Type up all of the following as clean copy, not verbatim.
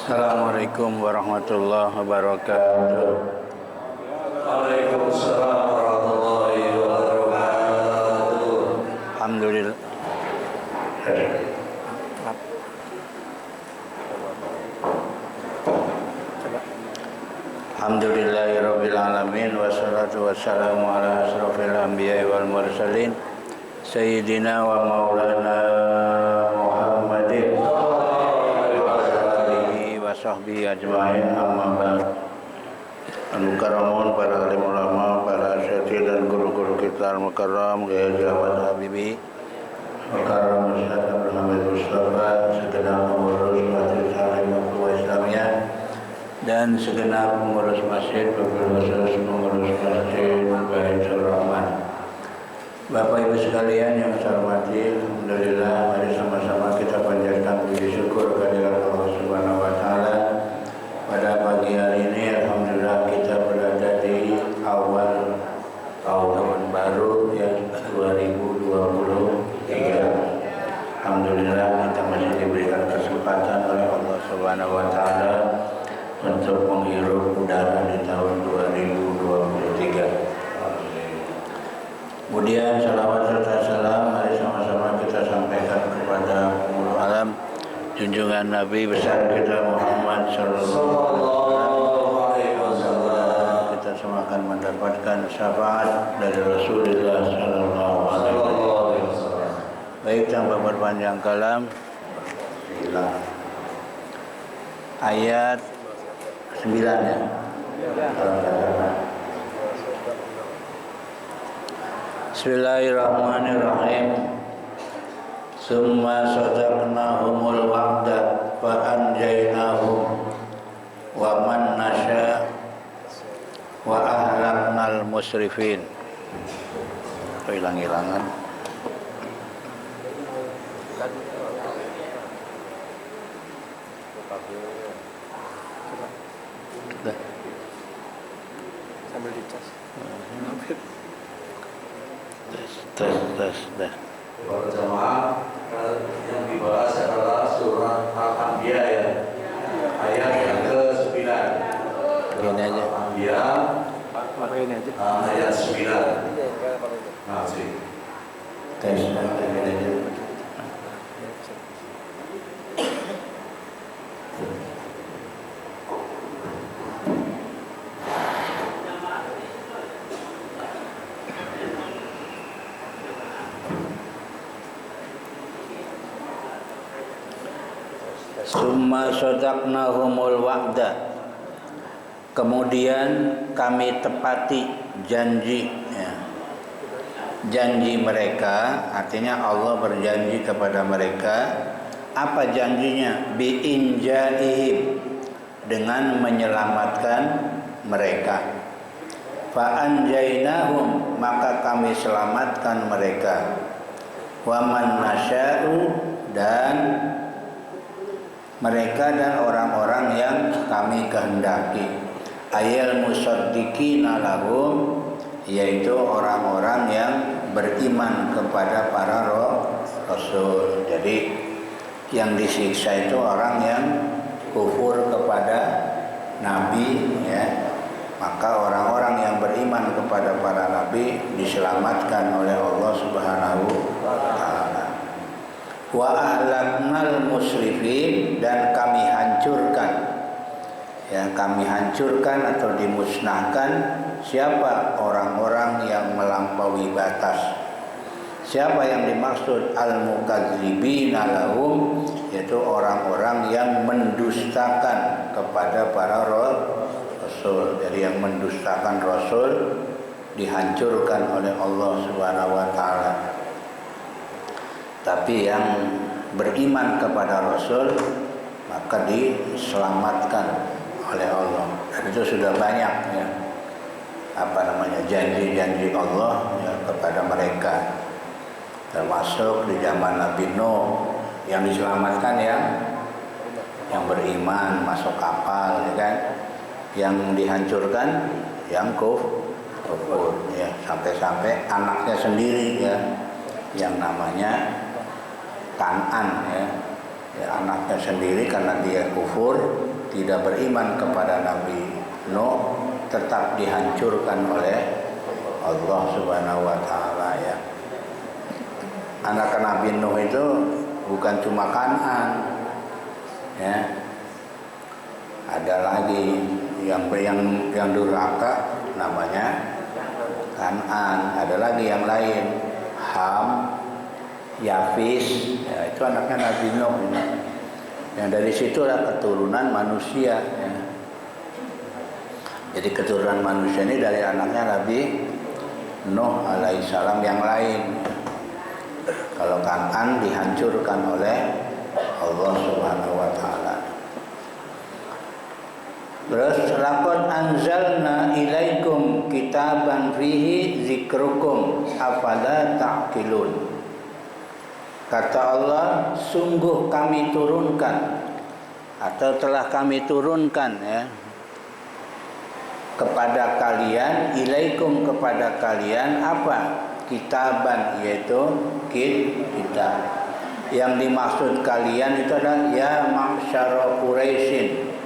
Assalamualaikum warahmatullahi wabarakatuh. Waalaikumsalam warahmatullahi wabarakatuh. Alhamdulillah. Alhamdulillahirabbil alamin wassalatu wassalamu ala asrofil anbiya'i wal mursalin sayyidina wa maulana Muhammadin wa sahbihi ajma'in, amma ba'd. Al-Mukarramun, para alim ulama, para asatidz dan guru-guru kita al-mukarram, Kiai Haji Ahmad Habibie Mukarram Ustaz Abdul Hamid Mustafa, segenap pengurus Majelis Alim Ukhuwah Islamiyah dan segenap pengurus masjid, khusus pengurus masjid Baitur Rahman. Bapak Ibu sekalian yang saya hormati, alhamdulillah, mari sama-sama kita panjatkan puji syukur kehadirat Allah Subhanahu wa taala. Pada pagi hari ini alhamdulillah kita berada di awal tahun baru yang 2023. Alhamdulillah kita masih diberikan kesempatan oleh Allah Subhanahu wa taala untuk menghirup udara di tahun 2023. Kemudian salawat serta salam mari sama-sama kita sampaikan kepada Penghulu Alam, junjungan Nabi besar kita Muhammad sallallahu alaihi wasallam. Kita semua akan mendapatkan syafaat dari Rasulullah sallallahu alaihi wasallam. Baik, tanpa berpanjang kalam, ayat 9 ya. Bismillahirrahmanirrahim. Summa sadaqnahumul wa'da fa anjaynahum wa man nasha wa ahlaknal musrifin. Hilang-hilangan. Sambil dicas. Tes. Berjamaah yang dibahas adalah surah Al-Anbiya ya, ayat yang ke-9. Begini aja. Al-Anbiya Ini aja. ayat 9. Nah, sih. Tes begini aja. Summa sadaqnahumul wa'da. Kemudian kami tepati janji ya. Janji mereka, artinya Allah berjanji kepada mereka. Apa janjinya? Bi'injaihim, dengan menyelamatkan mereka. Fa'anjainahum, maka kami selamatkan mereka. Wa man nasya'u, dan mereka dan orang-orang yang kami kehendaki. Ayal musaddiqina lahum, yaitu orang-orang yang beriman kepada para rasul. Jadi yang disiksa itu orang yang kufur kepada nabi ya. Maka orang-orang yang beriman kepada para nabi diselamatkan oleh Allah Subhanahu wa taala. Wa ahlaknal musrifin, dan kami hancurkan ya, kami hancurkan atau dimusnahkan siapa? Orang-orang yang melampaui batas. Siapa yang dimaksud? Al-mukadzibina lahum, yaitu orang-orang yang mendustakan kepada para rasul. Jadi yang mendustakan rasul dihancurkan oleh Allah Subhanahu wa taala. Tapi yang beriman kepada Rasul maka diselamatkan oleh Allah. Dan itu sudah banyak ya, janji-janji Allah ya, kepada mereka. Termasuk di zaman Nabi Nuh yang diselamatkan yang beriman masuk kapal ya kan. Yang dihancurkan yang kufur ya, sampai-sampai anaknya sendiri ya yang namanya Kan'an ya, anaknya sendiri karena dia kufur tidak beriman kepada Nabi Nuh tetap dihancurkan oleh Allah Subhanahu wa taala ya. Anak Nabi Nuh itu bukan cuma Kan'an ya. Ada lagi yang durhaka namanya Kan'an, ada lagi yang lain Ham, Yafis, ya, itu anaknya Nabi Nuh. Yang dari situlah keturunan manusia ya. Jadi keturunan manusia ini dari anaknya Nabi Nuh alaihissalam yang lain. Kalau Kan'an dihancurkan oleh Allah Subhanahu wa taala. Terus laqad anzalna ilaikum kitaban fihi zikrukum afala ta'qilun. Kata Allah, sungguh kami turunkan atau telah kami turunkan ya kepada kalian, ilaikum kepada kalian apa? Kitaban, yaitu kitab. Yang dimaksud kalian itu adalah ya ma'syara Quraisyin.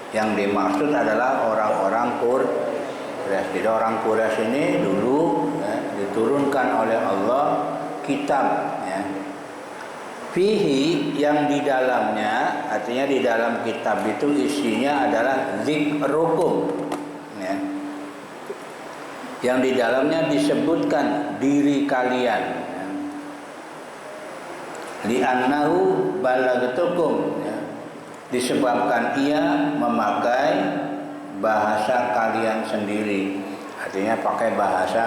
Yang dimaksud adalah orang-orang Quraisy. Jadi orang Quraisy ini dulu ya, diturunkan oleh Allah kitab ya. Fihi, yang di dalamnya, artinya di dalam kitab itu isinya adalah zikrukum ya. Yang di dalamnya disebutkan diri kalian ya. Li'annahu balagtukum ya. Disebabkan ia memakai bahasa kalian sendiri, artinya pakai bahasa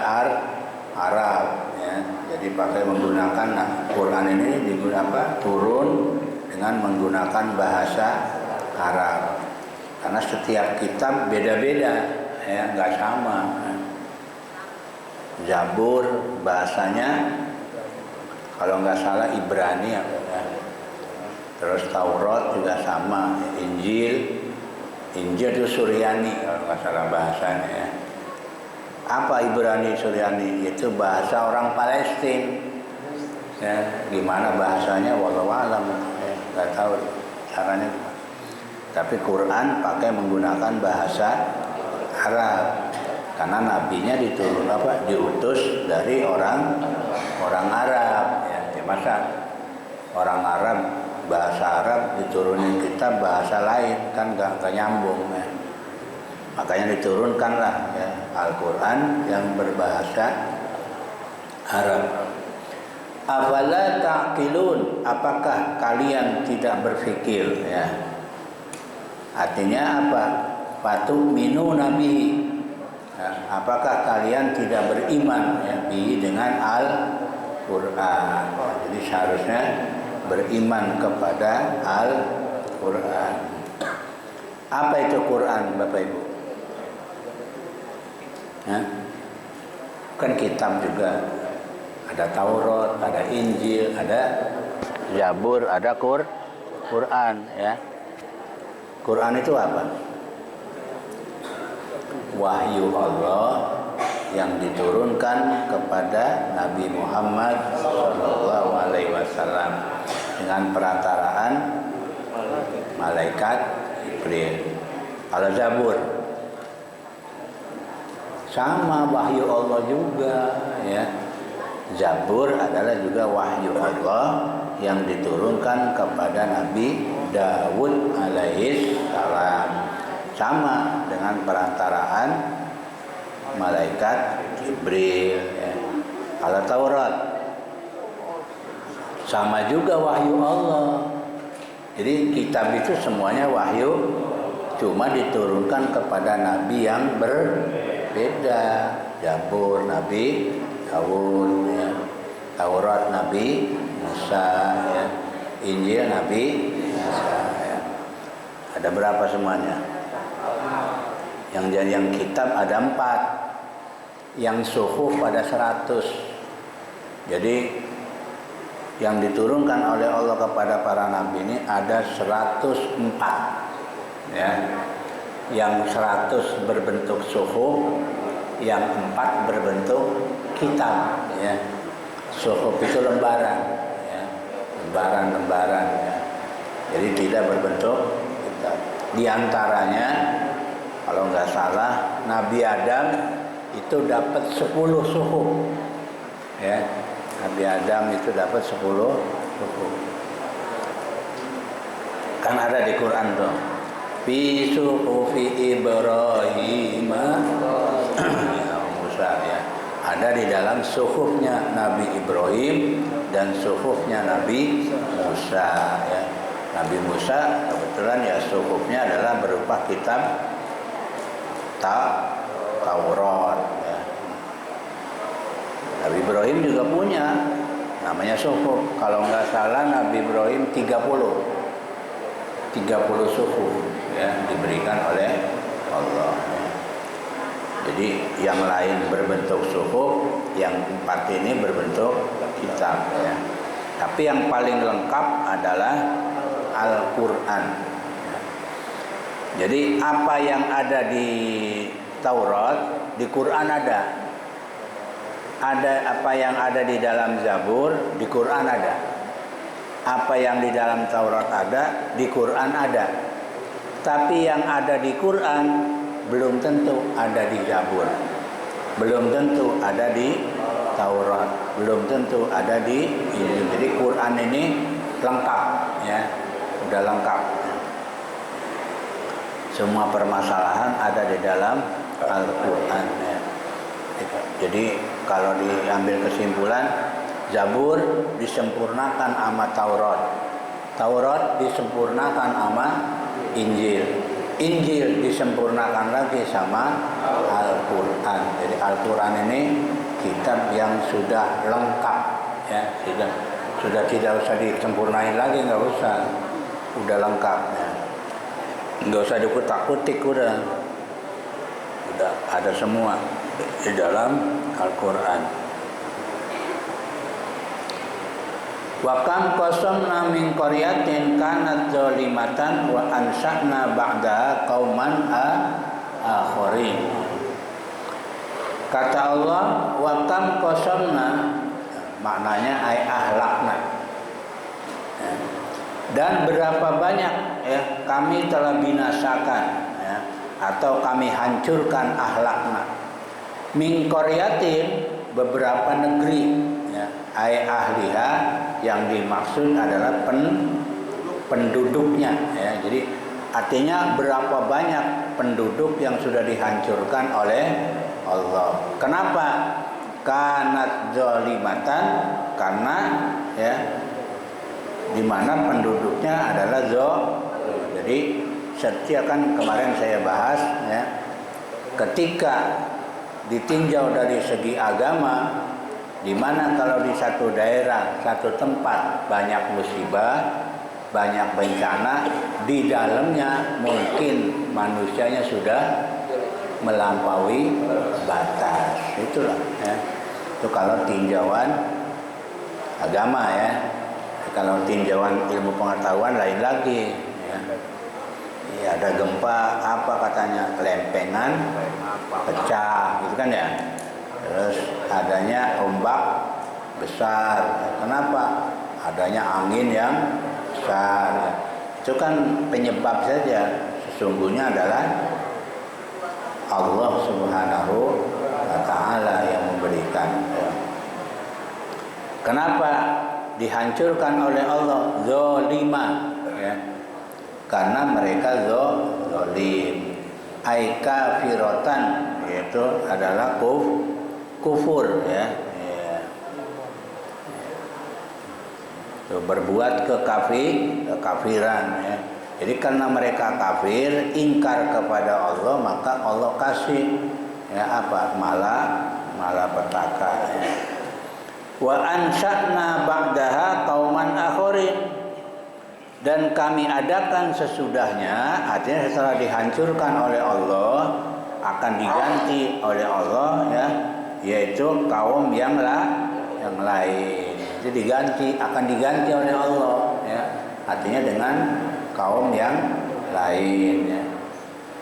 Arab ya. Jadi pakai menggunakan Quran ini digunakan turun dengan menggunakan bahasa Arab, karena setiap kitab beda-beda ya, nggak sama ya. Zabur bahasanya kalau nggak salah Ibrani ya. Terus Taurat juga sama, Injil itu Suryani kalau nggak salah bahasanya ya. Apa Ibrani Suryani? Itu bahasa orang Palestina ya. Gimana bahasanya wallahu alam ya, nggak tahu caranya gimana. Tapi Quran pakai menggunakan bahasa Arab karena nabinya diutus dari orang Arab ya. Masa orang Arab bahasa Arab diturunin kitab bahasa lain kan nggak nyambung ya. Makanya diturunkanlah ya Al-Quran yang berbahasa Arab. Afala ta'qilun, apakah kalian tidak berpikir ya. Artinya apa? Fatu'minu nabi ya, apakah kalian tidak beriman ya bi dengan Al-Quran. Jadi seharusnya beriman kepada Al-Quran. Apa itu Quran, Bapak Ibu? Ya? Kan kitab juga. Ada Taurat, ada Injil, ada Zabur, ada Quran ya. Quran itu apa? Wahyu Allah yang diturunkan kepada Nabi Muhammad SAW dengan perantaraan malaikat Jibril. Kalau Zabur sama wahyu Allah juga ya. Zabur adalah juga wahyu Allah yang diturunkan kepada Nabi Daud alaihissalam, sama dengan perantaraan malaikat Jibril ya. Kalau Taurat sama juga wahyu Allah. Jadi kitab itu semuanya wahyu, cuma diturunkan kepada nabi yang berbeda. Zabur Nabi Daud ya. Taurat Nabi Musa ya. Injil Nabi Musa ya. Ada berapa semuanya? Yang kitab ada 4. Yang suhuf pada 100. Jadi yang diturunkan oleh Allah kepada para nabi ini ada 104 ya. Yang 100 berbentuk suhuf, yang 4 berbentuk kitab ya. Suhuf itu lembaran ya. Lembaran ya. Jadi tidak berbentuk kitab. Di antaranya kalau nggak salah Nabi Adam itu dapat 10 suhuf. Ya, Nabi Adam itu dapat 10 suhuf. Kan ada di Quran tuh. Fi suhufi Ibrahim ya, Musa ya. Ada di dalam suhufnya Nabi Ibrahim dan suhufnya Nabi Musa ya. Nabi Musa kebetulan ya suhufnya adalah berupa kitab Taurat ya. Nabi Ibrahim juga punya namanya suhuf. Kalau nggak salah Nabi Ibrahim 30 suhuf ya diberikan oleh Allah ya. Jadi yang lain berbentuk suhuf, yang 4 ini berbentuk kitab ya. Tapi yang paling lengkap adalah Al-Quran. Jadi apa yang ada di Taurat, di Quran ada. Ada apa yang ada di dalam Zabur, di Quran ada. Apa yang di dalam Taurat ada, di Quran ada. Tapi yang ada di Quran belum tentu ada di Zabur, belum tentu ada di Taurat, belum tentu ada di Injil. Jadi Quran ini lengkap ya, udah lengkap. Semua permasalahan ada di dalam Al-Quran ya. Jadi kalau diambil kesimpulan, Zabur disempurnakan sama Taurat, Taurat disempurnakan sama Injil, Injil disempurnakan lagi sama Al-Quran. Jadi Al-Quran ini kitab yang sudah lengkap ya, sudah tidak usah disempurnain lagi, nggak usah, udah lengkap ya. Nggak usah dikutak-kutik, udah ada semua di dalam Al-Quran. Wa kam qasamna min qaryatin kanat zalimatan wa ansha'na ba'da qauman akharin. Kata Allah, wa kam qasamna, maknanya ay ahlakna. Dan berapa banyak ya kami telah binasakan ya, atau kami hancurkan ahlakna. Min qaryatin, beberapa negeri ya, ay ahliha, yang dimaksud adalah penduduknya ya. Jadi artinya berapa banyak penduduk yang sudah dihancurkan oleh Allah. Kenapa? Kanat zalimatan, karena ya di mana penduduknya adalah Jadi setiap kan kemarin saya bahas ya, ketika ditinjau dari segi agama, di mana kalau di satu daerah, satu tempat banyak musibah, banyak bencana, di dalamnya mungkin manusianya sudah melampaui batas. Itulah ya. Itu kalau tinjauan agama ya. Kalau tinjauan ilmu pengetahuan lain lagi ya. Ya, ada gempa apa katanya, lempengan pecah gitu kan ya. Terus adanya ombak besar. Kenapa? Adanya angin yang besar. Itu kan penyebab saja. Sesungguhnya adalah Allah Subhanahu wa Ta'ala yang memberikan. Kenapa dihancurkan oleh Allah? Zolima ya. Karena mereka zolim. Ai kafirotan, yaitu adalah kufur ya. Itu berbuat kekafiran ya. Jadi karena mereka kafir, ingkar kepada Allah, maka Allah kasih ya apa? Malapetaka ya. Wa ansha'na ba'daha qauman akharin, dan kami adakan sesudahnya, artinya setelah dihancurkan oleh Allah akan diganti oleh Allah ya, yaitu kaum yang lain. Jadi akan diganti oleh Allah ya, artinya dengan kaum yang lain ya.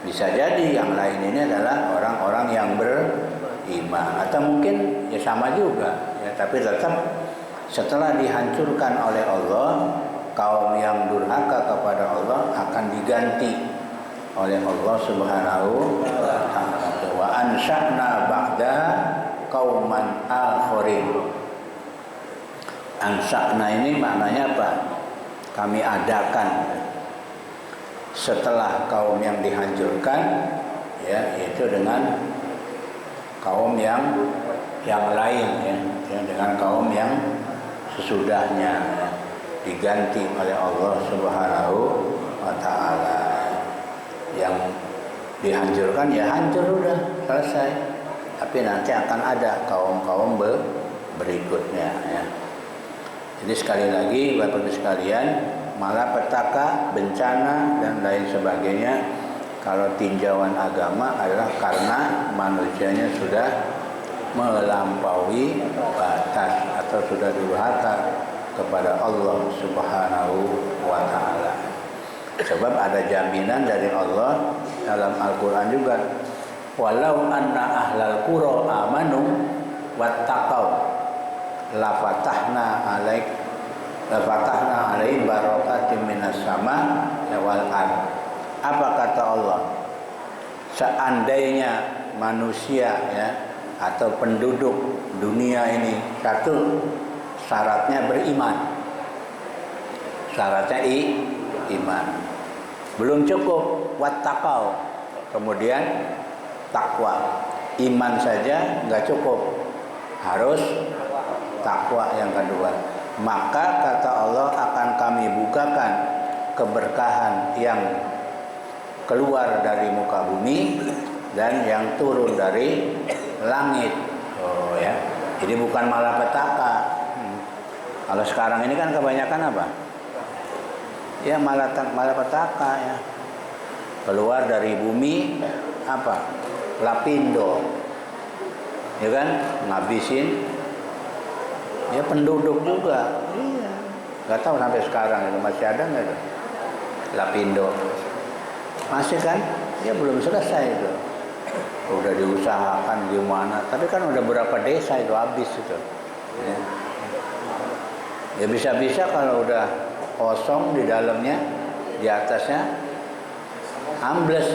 Bisa jadi yang lain ini adalah orang-orang yang beriman, atau mungkin ya sama juga ya, tapi tetap setelah dihancurkan oleh Allah, kaum yang durhaka kepada Allah akan diganti oleh Allah Subhanahu wa taala. Wa ansha'na ba'da qauman akharin. Ansha'na ini maknanya apa? Kami adakan setelah kaum yang dihancurkan, ya, yaitu dengan kaum yang lain, ya, dengan kaum yang sesudahnya, ya, diganti oleh Allah Subhanahu wa taala. Yang dihancurkan ya hancur, udah selesai. Tapi nanti akan ada kaum-kaum berikutnya, ya. Jadi sekali lagi Bapak Ibu sekalian, malapetaka, bencana dan lain sebagainya kalau tinjauan agama adalah karena manusianya sudah melampaui batas atau sudah durhaka kepada Allah Subhanahu wa taala. Sebab ada jaminan dari Allah dalam Al-Qur'an juga, walau anna ahlal qura amanu wattaqau lafatahna alaihim barakatim minas sama wal ard. Apa kata Allah? Seandainya manusia, ya, atau penduduk dunia ini, satu syaratnya beriman. Syaratnya iman. Belum cukup wattaqau. Kemudian takwa. Iman saja enggak cukup. Harus takwa yang kedua. Maka kata Allah akan kami bukakan keberkahan yang keluar dari muka bumi dan yang turun dari langit. Oh ya. Jadi bukan malapetaka. Kalau sekarang ini kan kebanyakan apa? Ya malapetaka, ya. Keluar dari bumi apa? Lapindo. Ya kan? Ngabisin ya penduduk juga. Iya. Gak tahu sampai sekarang itu masih ada nggak itu Lapindo? Masih kan? Ya belum selesai itu. Udah diusahakan gimana? Tapi kan udah berapa desa itu habis itu. Ya bisa-bisa kalau udah kosong di dalamnya, di atasnya ambles.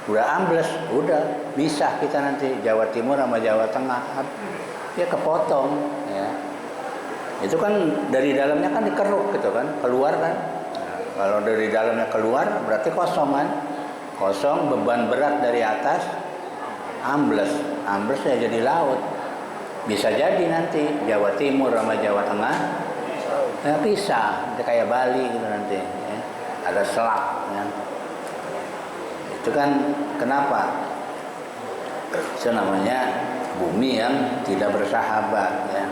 Udah ambles, udah bisa kita nanti Jawa Timur sama Jawa Tengah. Ya kepotong, ya. Itu kan dari dalamnya kan dikeruk gitu kan, keluar kan. Nah, kalau dari dalamnya keluar berarti kosong kan. Kosong, beban berat dari atas ambles. Ambles ya jadi laut. Bisa jadi nanti Jawa Timur sama Jawa Tengah ya pisah, kayak Bali gitu nanti, ya. Ada selat, ya. Itu kan kenapa? Itu namanya bumi yang tidak bersahabat, ya.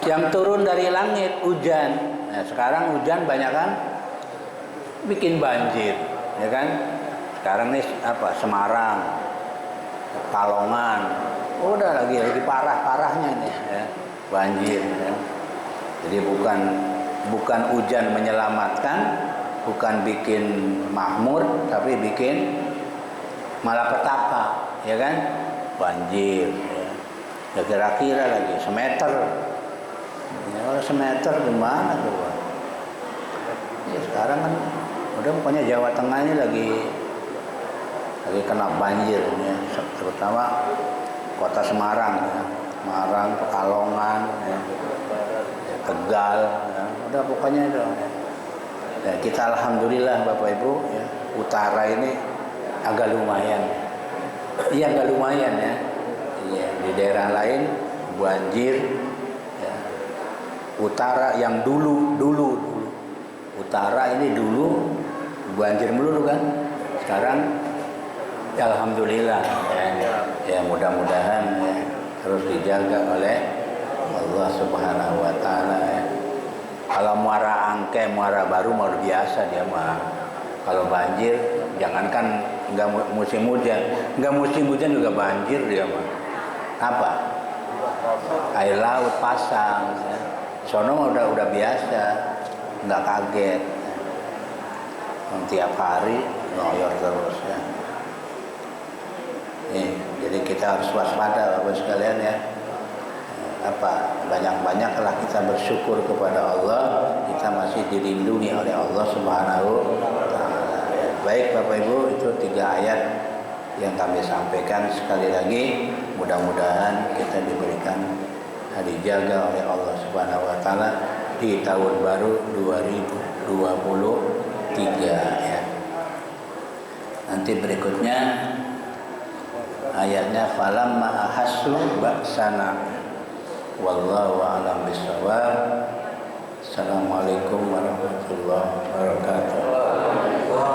Yang turun dari langit hujan. Nah, sekarang hujan banyak kan bikin banjir, ya kan? Sekarang nih apa? Semarang, Kalongan, udah lagi parah-parahnya nih, ya. Banjir, ya. Jadi bukan hujan menyelamatkan, bukan bikin makmur, tapi bikin malapetaka, ya kan? Banjir, ya. Kira-kira lagi semeter. Ya, kalau semeter gimana tuh? Ya, sekarang kan udah pokoknya Jawa Tengah ini lagi kena banjir, ya. Terutama kota Semarang, ya. Semarang, Pekalongan, ya. Tegal, ya. Udah pokoknya itu. Ya. Dan kita alhamdulillah Bapak Ibu, ya, utara ini agak lumayan. Iya agak lumayan, ya. Iya, di daerah lain banjir, ya. Utara yang dulu utara ini dulu banjir melulu kan. Sekarang ya alhamdulillah, ya mudah-mudahan, ya, terus dijaga oleh Allah Subhanahu wa taala, ya. Kalau Muara Angke, Muara Baru mau biasa dia mah. Kalau banjir jangankan enggak musim hujan juga banjir dia mah. Apa? Air laut pasang, ya. Sono udah biasa, enggak kaget. Tiap hari ngoyor terus, ya. Jadi kita harus waspada Bapak sekalian, ya. Banyak-banyaklah kita bersyukur kepada Allah, kita masih dilindungi oleh Allah Subhanahu wa taala, ya. Baik Bapak Ibu, itu 3 ayat yang kami sampaikan. Sekali lagi mudah-mudahan kita diberikan dijaga oleh Allah Subhanahu wa taala di tahun baru 2023 ya. Nanti berikutnya ayatnya falamma ahassu ba'sana wallahu a'lam bishawab. Assalamualaikum warahmatullahi wabarakatuh.